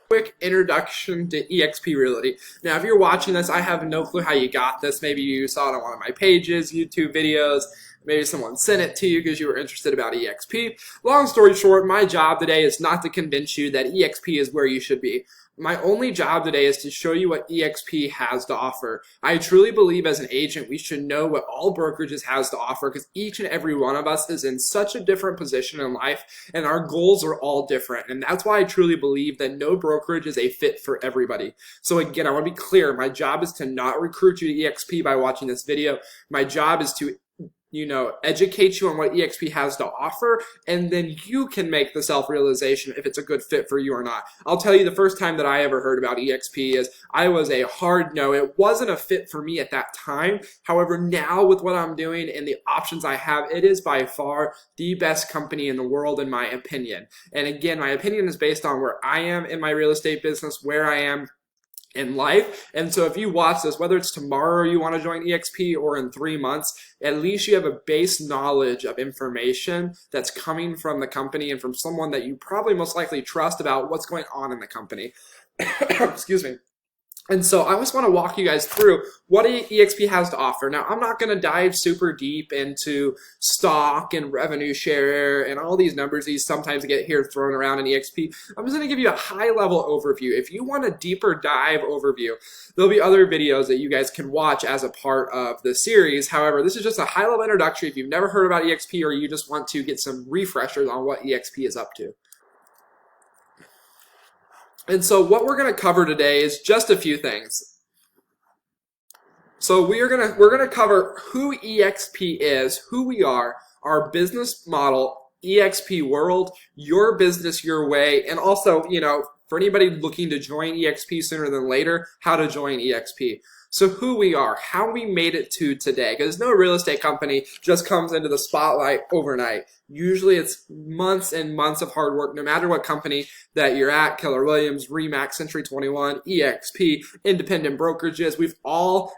Quick introduction to EXP Realty. Now, if you're watching this, I have no clue how you got this. Maybe you saw it on one of my pages, YouTube videos. Maybe someone sent it to you because you were interested about EXP. Long story short, my job today is not to convince you that EXP is where you should be. My only job today is to show you what EXP has to offer. I truly believe as an agent, we should know what all brokerages has to offer because each and every one of us is in such a different position in life and our goals are all different. And that's why I truly believe that no brokerage is a fit for everybody. So again, I want to be clear. My job is to not recruit you to EXP by watching this video. My job is to educate you on what EXP has to offer, and then you can make the self-realization if it's a good fit for you or not. I'll tell you, the first time that I ever heard about EXP is I was a hard no. It wasn't a fit for me at that time. However, now with what I'm doing and the options I have, it is by far the best company in the world in my opinion. And again, my opinion is based on where I am in my real estate business, where I am in life. And so if you watch this, whether it's tomorrow you want to join EXP or in 3 months, at least you have a base knowledge of information that's coming from the company and from someone that you probably most likely trust about what's going on in the company. Excuse me. And so I just want to walk you guys through what EXP has to offer. Now, I'm not going to dive super deep into stock and revenue share and all these numbers these sometimes get here thrown around in EXP. I'm just going to give you a high-level overview. If you want a deeper dive overview, there'll be other videos that you guys can watch as a part of the series. However, this is just a high-level introduction if you've never heard about EXP or you just want to get some refreshers on what EXP is up to. And so what we're going to cover today is just a few things. So we're going to cover who EXP is, who we are, our business model, EXP world, your business your way, and also, for anybody looking to join EXP sooner than later, how to join EXP. So who we are, how we made it to today, because no real estate company just comes into the spotlight overnight. Usually it's months and months of hard work, no matter what company that you're at, Keller Williams, RE/MAX, Century 21, EXP, independent brokerages.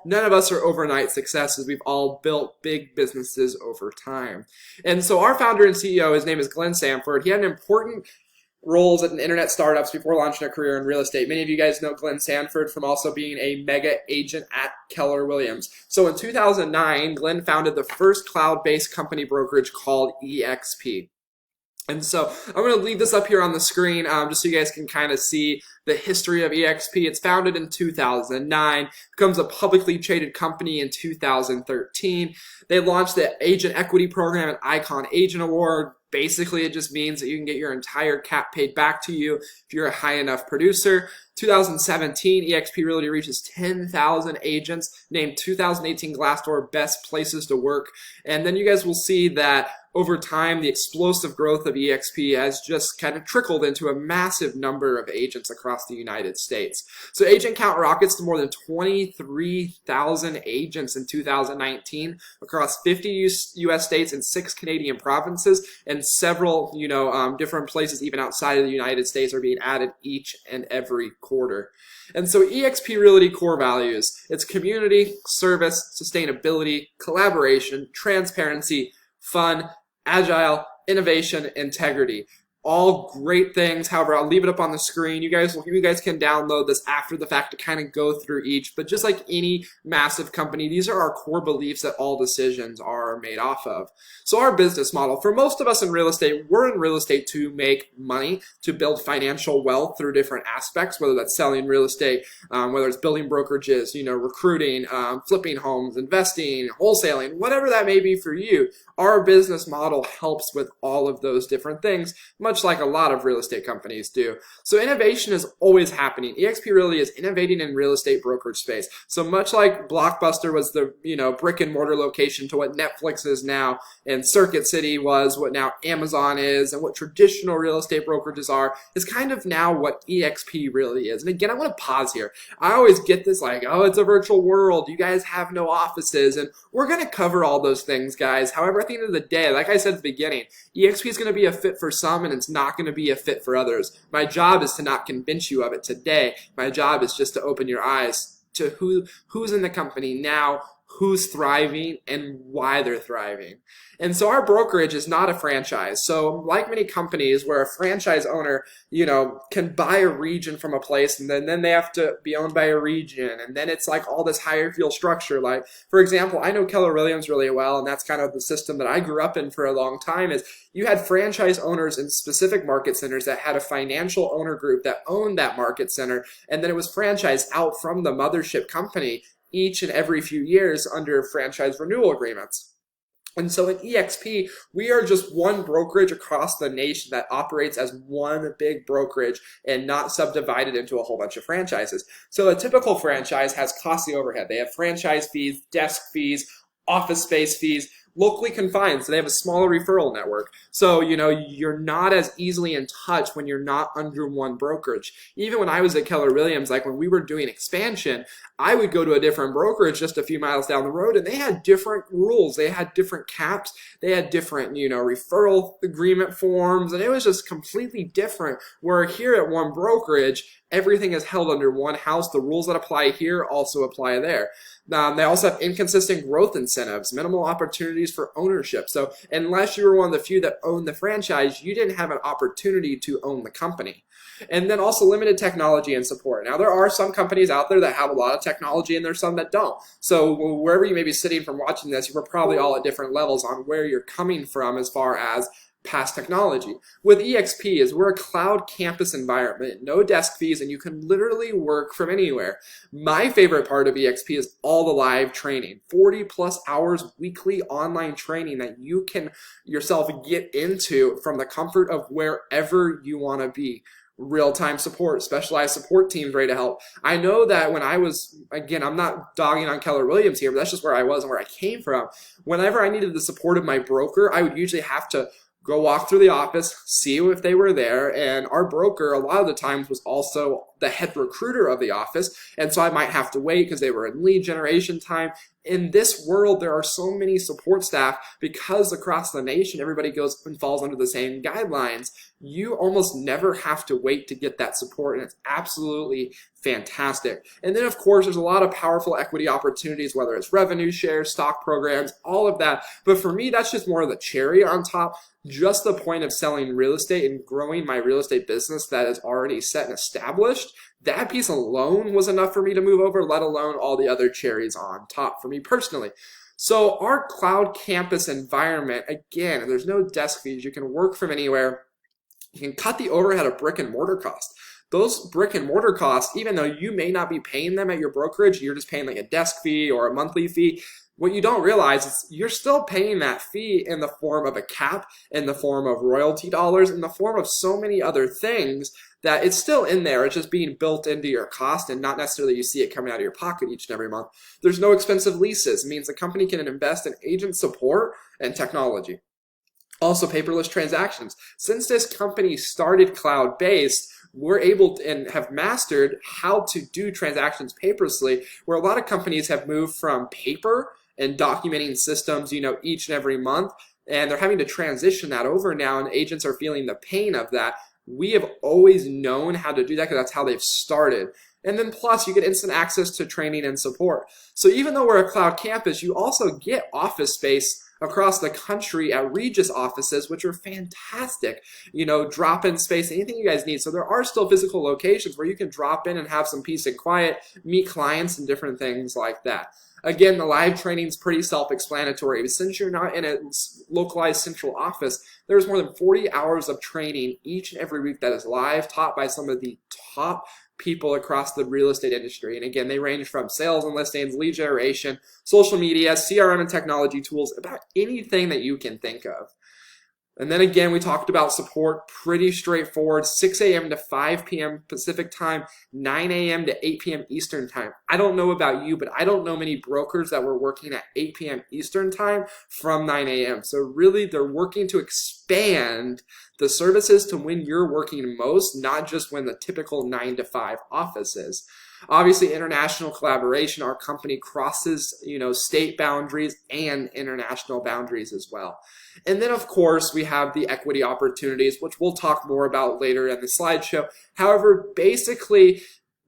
None of us are overnight successes. We've all built big businesses over time. And so our founder and CEO, his name is Glenn Sanford. He had an important roles at an internet startups before launching a career in real estate. Many of you guys know Glenn Sanford from also being a mega agent at Keller Williams. So in 2009, Glenn founded the first cloud-based company brokerage called EXP. And so I'm going to leave this up here on the screen just so you guys can kind of see the history of EXP. It's founded in 2009, becomes a publicly traded company in 2013. They launched the Agent Equity Program and Icon Agent Award. Basically, it just means that you can get your entire cap paid back to you if you're a high enough producer. 2017, EXP Realty reaches 10,000 agents, named 2018 Glassdoor Best Places to Work. And then you guys will see that over time, the explosive growth of EXP has just kind of trickled into a massive number of agents across the United States. So agent count rockets to more than 23,000 agents in 2019 across 50 U.S. states and 6 Canadian provinces, and several, different places even outside of the United States are being added each and every quarter. And so EXP Realty core values, it's community, service, sustainability, collaboration, transparency, fun, agile, innovation, integrity. All great things. However, I'll leave it up on the screen. You guys can download this after the fact to kind of go through each. But just like any massive company, these are our core beliefs that all decisions are made off of. So our business model, for most of us in real estate, we're in real estate to make money, to build financial wealth through different aspects, whether that's selling real estate, whether it's building brokerages, recruiting, flipping homes, investing, wholesaling, whatever that may be for you. Our business model helps with all of those different things, much like a lot of real estate companies do. So innovation is always happening. EXP Realty is innovating in real estate brokerage space. So much like Blockbuster was the brick and mortar location to what Netflix is now, and Circuit City was what now Amazon is, and what traditional real estate brokerages are, is kind of now what EXP really is. And again, I want to pause here. I always get this like, oh, it's a virtual world. You guys have no offices. And we're going to cover all those things, guys. However, at the end of the day, like I said at the beginning, EXP is going to be a fit for some and it's not going to be a fit for others. My job is to not convince you of it today. My job is just to open your eyes to who's in the company now, who's thriving and why they're thriving. And so our brokerage is not a franchise. So like many companies where a franchise owner, can buy a region from a place and then they have to be owned by a region. And then it's like all this hierarchical structure. Like, for example, I know Keller Williams really well, and that's kind of the system that I grew up in for a long time is you had franchise owners in specific market centers that had a financial owner group that owned that market center. And then it was franchised out from the mothership company each and every few years under franchise renewal agreements. And so in EXP, we are just one brokerage across the nation that operates as one big brokerage and not subdivided into a whole bunch of franchises. So a typical franchise has costly overhead. They have franchise fees, desk fees, office space fees, locally confined, so they have a smaller referral network. So, you're not as easily in touch when you're not under one brokerage. Even when I was at Keller Williams, like when we were doing expansion, I would go to a different brokerage just a few miles down the road, and they had different rules. They had different caps. They had different, referral agreement forms, and it was just completely different. Where here at one brokerage, everything is held under one house. The rules that apply here also apply there. They also have inconsistent growth incentives, minimal opportunities for ownership. So unless you were one of the few that owned the franchise, you didn't have an opportunity to own the company. And then also limited technology and support. Now, there are some companies out there that have a lot of technology and there's some that don't. So wherever you may be sitting from watching this, you're probably all at different levels on where you're coming from as far as past technology. With EXP is we're a cloud campus environment, no desk fees, and you can literally work from anywhere. My favorite part of EXP is all the live training, 40 plus hours weekly online training that you can yourself get into from the comfort of wherever you want to be. Real-time support, specialized support teams ready to help. I know that when I was, again, I'm not dogging on Keller Williams here, but that's just where I was and where I came from. Whenever I needed the support of my broker, I would usually have to go walk through the office, see if they were there, and our broker a lot of the times was also the head recruiter of the office, and so I might have to wait because they were in lead generation time. In this world, there are so many support staff because across the nation, everybody goes and falls under the same guidelines. You almost never have to wait to get that support, and it's absolutely fantastic. And then, of course, there's a lot of powerful equity opportunities, whether it's revenue shares, stock programs, all of that. But for me, that's just more of the cherry on top. Just the point of selling real estate and growing my real estate business that is already set and established, that piece alone was enough for me to move over, let alone all the other cherries on top for me personally. So our cloud campus environment, again, there's no desk fees. You can work from anywhere. You can cut the overhead of brick and mortar costs. Those brick and mortar costs, even though you may not be paying them at your brokerage, you're just paying like a desk fee or a monthly fee. What you don't realize is you're still paying that fee in the form of a cap, in the form of royalty dollars, in the form of so many other things that it's still in there. It's just being built into your cost and not necessarily you see it coming out of your pocket each and every month. There's no expensive leases. It means the company can invest in agent support and technology. Also, paperless transactions. Since this company started cloud-based, we're able to, and have mastered how to do transactions paperlessly, where a lot of companies have moved from paper and documenting systems, each and every month, and they're having to transition that over now, and agents are feeling the pain of that. We have always known how to do that because that's how they've started. And then plus, you get instant access to training and support. So even though we're a cloud campus, you also get office space across the country at Regis offices, which are fantastic, drop-in space, anything you guys need. So there are still physical locations where you can drop in and have some peace and quiet, meet clients and different things like that. Again, the live training is pretty self-explanatory. Since you're not in a localized central office, there's more than 40 hours of training each and every week that is live, taught by some of the top people across the real estate industry. And again, they range from sales and listings, lead generation, social media, CRM and technology tools, about anything that you can think of. And then again, we talked about support, pretty straightforward, 6 a.m. to 5 p.m. Pacific time, 9 a.m. to 8 p.m. Eastern time. I don't know about you, but I don't know many brokers that were working at 8 p.m. Eastern time from 9 a.m. So really, they're working to expand the services to when you're working most, not just when the typical 9 to 5 office is. Obviously, international collaboration, our company crosses, state boundaries and international boundaries as well. And then, of course, we have the equity opportunities, which we'll talk more about later in the slideshow. However, basically,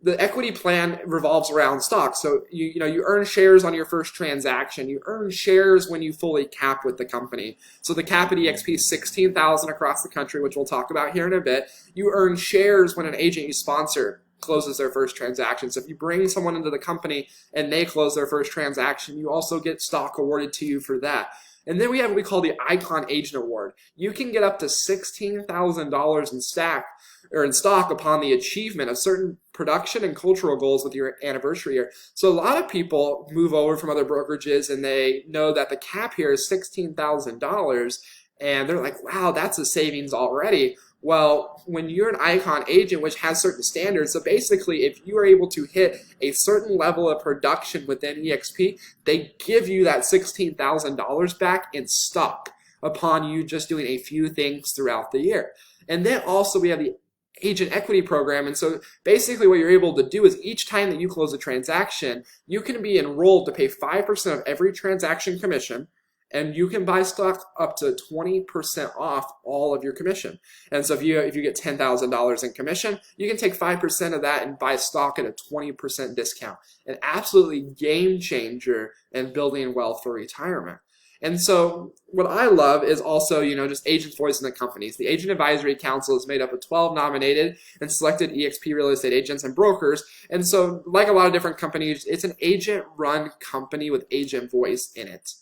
the equity plan revolves around stock. So you earn shares on your first transaction. You earn shares when you fully cap with the company. So the cap at EXP is 16,000 across the country, which we'll talk about here in a bit. You earn shares when an agent you sponsor closes their first transaction. So if you bring someone into the company and they close their first transaction, you also get stock awarded to you for that. And then we have what we call the Icon Agent Award. You can get up to $16,000 in stock upon the achievement of certain production and cultural goals with your anniversary year. So a lot of people move over from other brokerages and they know that the cap here is $16,000 and they're like, wow, that's a savings already. Well, when you're an Icon agent, which has certain standards, so basically if you are able to hit a certain level of production within EXP, they give you that $16,000 back in stock upon you just doing a few things throughout the year. And then also we have the agent equity program. And so basically what you're able to do is each time that you close a transaction, you can be enrolled to pay 5% of every transaction commission, and you can buy stock up to 20% off all of your commission. And so if you get $10,000 in commission, you can take 5% of that and buy stock at a 20% discount. An absolutely game changer in building wealth for retirement. And so what I love is also, just agents' voice in the companies. The Agent Advisory Council is made up of 12 nominated and selected EXP real estate agents and brokers. And so like a lot of different companies, it's an agent-run company with agent voice in it.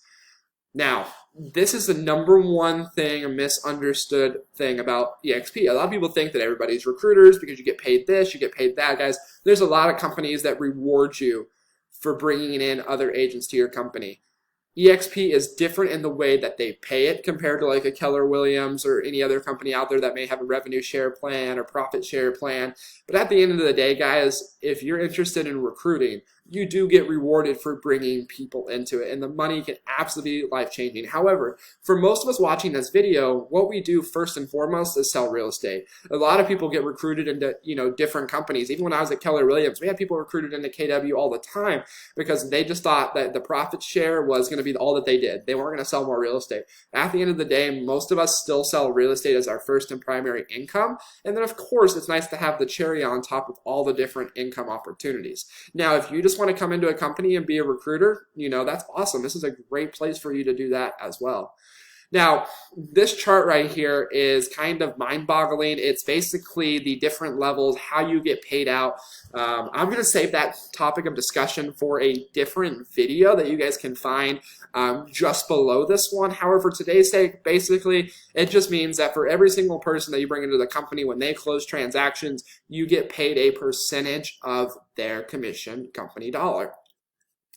Now, this is the number one thing, a misunderstood thing about EXP. A lot of people think that everybody's recruiters because you get paid this, you get paid that. Guys, there's a lot of companies that reward you for bringing in other agents to your company. EXP is different in the way that they pay it compared to like a Keller Williams or any other company out there that may have a revenue share plan or profit share plan. But at the end of the day, guys, if you're interested in recruiting, you do get rewarded for bringing people into it, and the money can absolutely be life-changing. However, for most of us watching this video, what we do first and foremost is sell real estate. A lot of people get recruited into different companies. Even when I was at Keller Williams, we had people recruited into KW all the time because they just thought that the profit share was going to be all that they did. They weren't going to sell more real estate. At the end of the day, most of us still sell real estate as our first and primary income, and then of course it's nice to have the cherry on top of all the different income opportunities. Now, if you just want to come into a company and be a recruiter, that's awesome. This is a great place for you to do that as well. Now, this chart right here is kind of mind-boggling. It's basically the different levels, how you get paid out. I'm going to save that topic of discussion for a different video that you guys can find just below this one. However, for today's sake, basically, it just means that for every single person that you bring into the company, when they close transactions, you get paid a percentage of their commission company dollar.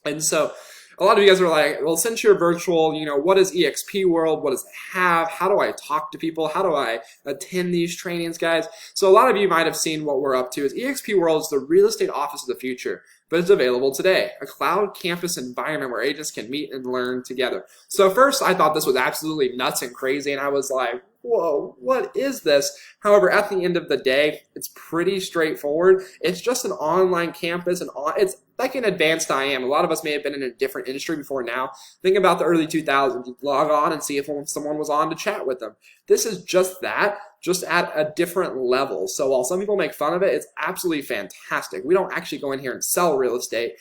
And so a lot of you guys are like, well, since you're virtual, what is EXP World? What does it have? How do I talk to people? How do I attend these trainings, guys? So a lot of you might have seen what we're up to. Is EXP World is the real estate office of the future, but it's available today. A cloud campus environment where agents can meet and learn together. So first, I thought this was absolutely nuts and crazy, and I was like, whoa, what is this? However, at the end of the day, it's pretty straightforward. It's just an online campus, and it's like an advanced IM. A lot of us may have been in a different industry before now. Think about the early 2000s. You log on and see if someone was on to chat with them. This is just that, just at a different level. So while some people make fun of it, it's absolutely fantastic. We don't actually go in here and sell real estate.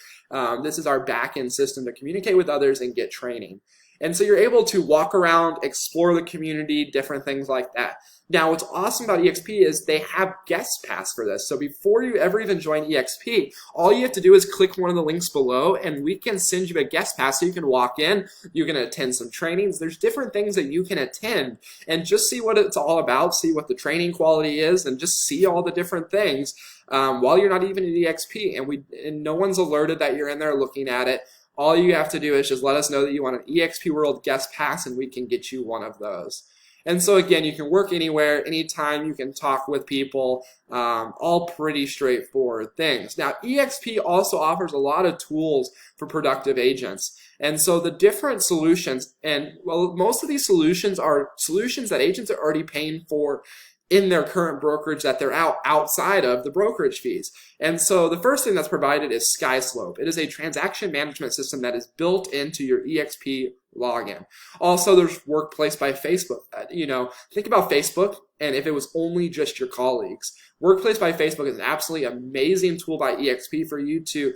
This is our back-end system to communicate with others and get training. And so you're able to walk around, explore the community, different things like that. Now, what's awesome about EXP is they have guest pass for this. So before you ever even join EXP, all you have to do is click one of the links below and we can send you a guest pass so you can walk in, you can attend some trainings. There's different things that you can attend and just see what it's all about, see what the training quality is, and just see all the different things while you're not even at EXP. And no one's alerted that you're in there looking at it. All you have to do is just let us know that you want an EXP World guest pass and we can get you one of those. And so again, you can work anywhere, anytime, you can talk with people, all pretty straightforward things. Now, EXP also offers a lot of tools for productive agents. And so the different solutions, and well, most of these solutions are solutions that agents are already paying for in their current brokerage that they're outside of the brokerage fees. And so the first thing that's provided is SkySlope. It is a transaction management system that is built into your EXP login. Also, there's Workplace by Facebook. Think about Facebook, and if it was only just your colleagues. Workplace by Facebook is an absolutely amazing tool by EXP for you to,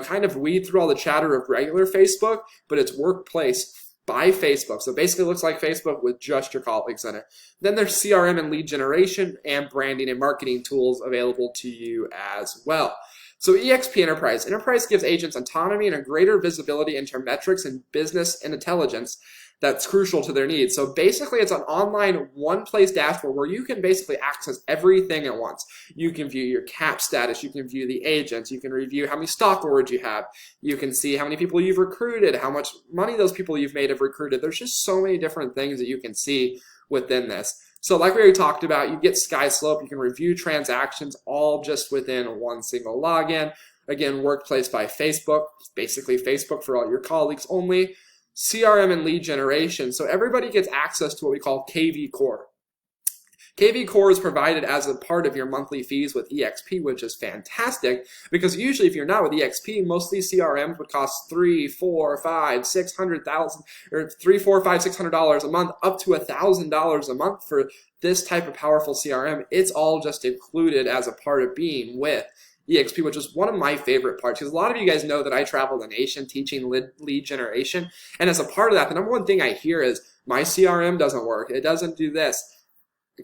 kind of weed through all the chatter of regular Facebook, but it's Workplace by Facebook. So basically it looks like Facebook with just your colleagues in it. Then there's CRM and lead generation and branding and marketing tools available to you as well. So EXP Enterprise. Enterprise gives agents autonomy and a greater visibility into metrics and business and intelligence that's crucial to their needs. So basically it's an online one-place dashboard where you can basically access everything at once. You can view your cap status, you can view the agents, you can review how many stock awards you have, you can see how many people you've recruited, how much money those people you've made have recruited. There's just so many different things that you can see within this. So like we already talked about, you get SkySlope, you can review transactions all just within one single login. Again, Workplace by Facebook, basically Facebook for all your colleagues only. CRM and lead generation. So everybody gets access to what we call KV Core. KV Core is provided as a part of your monthly fees with EXP, which is fantastic because usually if you're not with EXP, most of these CRMs would cost $300, $400, $500, $600,000 or $300, $400, $500, $600 a month, up to $1,000 a month for this type of powerful CRM. It's all just included as a part of being with EXP, which is one of my favorite parts because a lot of you guys know that I travel the nation teaching lead generation, and as a part of that, the number one thing I hear is my CRM doesn't work. It doesn't do this.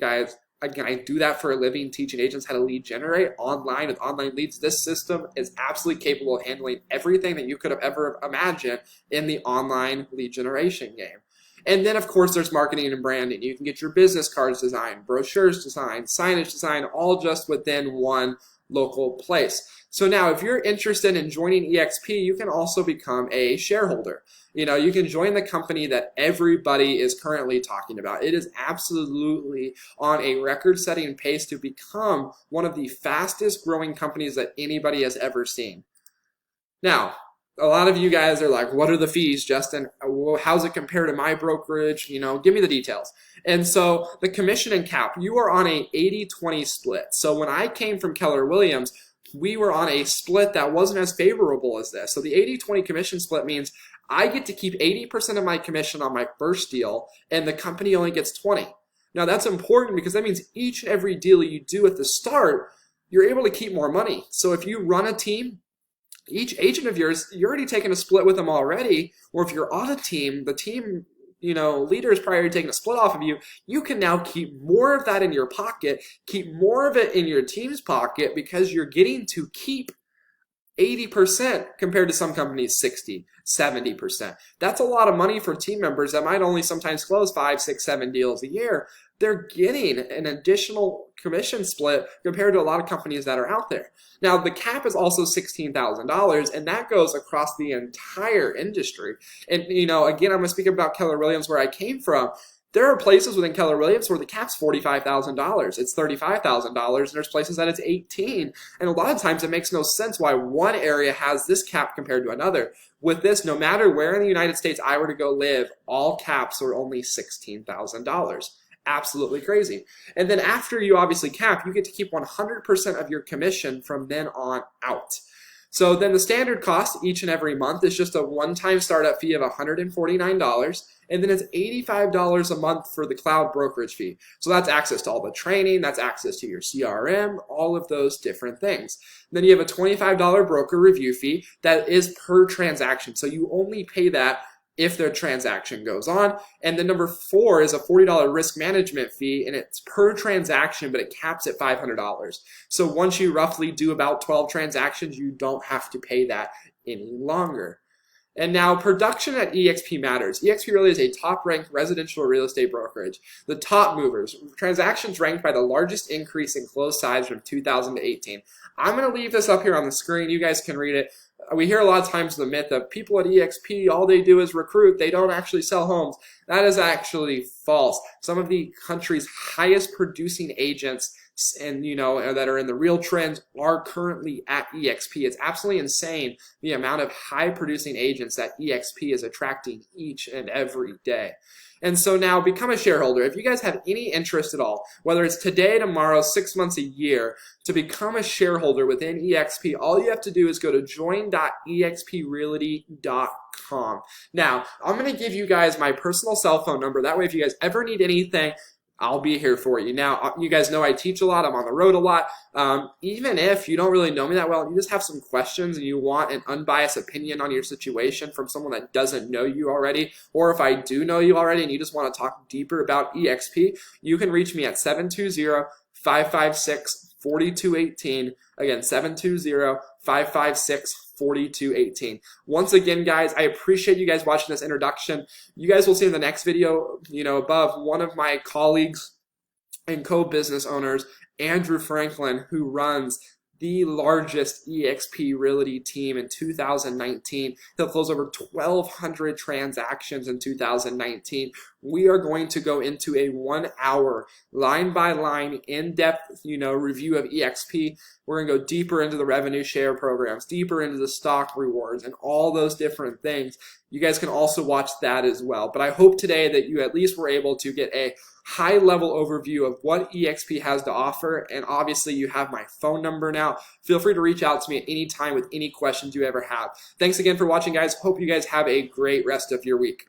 Guys, again, I do that for a living, teaching agents how to lead generate online with online leads. This system is absolutely capable of handling everything that you could have ever imagined in the online lead generation game. And then, of course, there's marketing and branding. You can get your business cards designed, brochures designed, signage designed, all just within one local place. So now if you're interested in joining EXP, you can also become a shareholder. You can join the company that everybody is currently talking about. It is absolutely on a record-setting pace to become one of the fastest growing companies that anybody has ever seen. Now, a lot of you guys are like, what are the fees, Justin? How's it compare to my brokerage? Give me the details. And so the commission and cap, you are on a 80-20 split. So when I came from Keller Williams, we were on a split that wasn't as favorable as this. So the 80-20 commission split means I get to keep 80% of my commission on my first deal and the company only gets 20. Now that's important because that means each and every deal you do at the start, you're able to keep more money. So if you run a team, each agent of yours, you're already taking a split with them already. Or if you're on a team, the team, leader is probably taking a split off of you. You can now keep more of that in your pocket, keep more of it in your team's pocket because you're getting to keep 80% compared to some companies 60, 70%. That's a lot of money for team members that might only sometimes close 5, 6, 7 deals a year. They're getting an additional commission split compared to a lot of companies that are out there. Now, the cap is also $16,000, and that goes across the entire industry. And, again, I'm going to speak about Keller Williams where I came from. There are places within Keller Williams where the cap's $45,000. It's $35,000, and there's places that it's $18,000. And a lot of times it makes no sense why one area has this cap compared to another. With this, no matter where in the United States I were to go live, all caps are only $16,000. Absolutely crazy. And then after you obviously cap, you get to keep 100% of your commission from then on out. So then the standard cost each and every month is just a one-time startup fee of $149, and then it's $85 a month for the cloud brokerage fee. So that's access to all the training, that's access to your CRM, all of those different things. Then you have a $25 broker review fee that is per transaction. So you only pay that if their transaction goes on. And then number 4 is a $40 risk management fee, and it's per transaction, but it caps at $500. So once you roughly do about 12 transactions, you don't have to pay that any longer. And now production at EXP matters. EXP really is a top-ranked residential real estate brokerage. The top movers, transactions ranked by the largest increase in closed size from 2000 to 18. I'm going to leave this up here on the screen. You guys can read it. We hear a lot of times the myth of people at EXP, all they do is recruit. They don't actually sell homes. That is actually false. Some of the country's highest producing agents and that are in the real trends are currently at EXP. It's absolutely insane the amount of high producing agents that EXP is attracting each and every day. And so now become a shareholder. If you guys have any interest at all, whether it's today, tomorrow, 6 months, a year, to become a shareholder within EXP, all you have to do is go to join.exprealty.com. Now, I'm going to give you guys my personal cell phone number. That way, if you guys ever need anything, I'll be here for you. Now, you guys know I teach a lot. I'm on the road a lot. Even if you don't really know me that well, and you just have some questions and you want an unbiased opinion on your situation from someone that doesn't know you already, or if I do know you already and you just want to talk deeper about EXP, you can reach me at 720-556-4218. Again, 720-556-4218. Once again, guys, I appreciate you guys watching this introduction. You guys will see in the next video, above, one of my colleagues and co-business owners, Andrew Franklin, who runs the largest EXP Realty team in 2019. He'll close over 1,200 transactions in 2019. We are going to go into a 1-hour, line-by-line, in-depth, review of EXP. We're going to go deeper into the revenue share programs, deeper into the stock rewards, and all those different things. You guys can also watch that as well. But I hope today that you at least were able to get a high-level overview of what EXP has to offer, and obviously you have my phone number now. Feel free to reach out to me at any time with any questions you ever have. Thanks again for watching, guys. Hope you guys have a great rest of your week.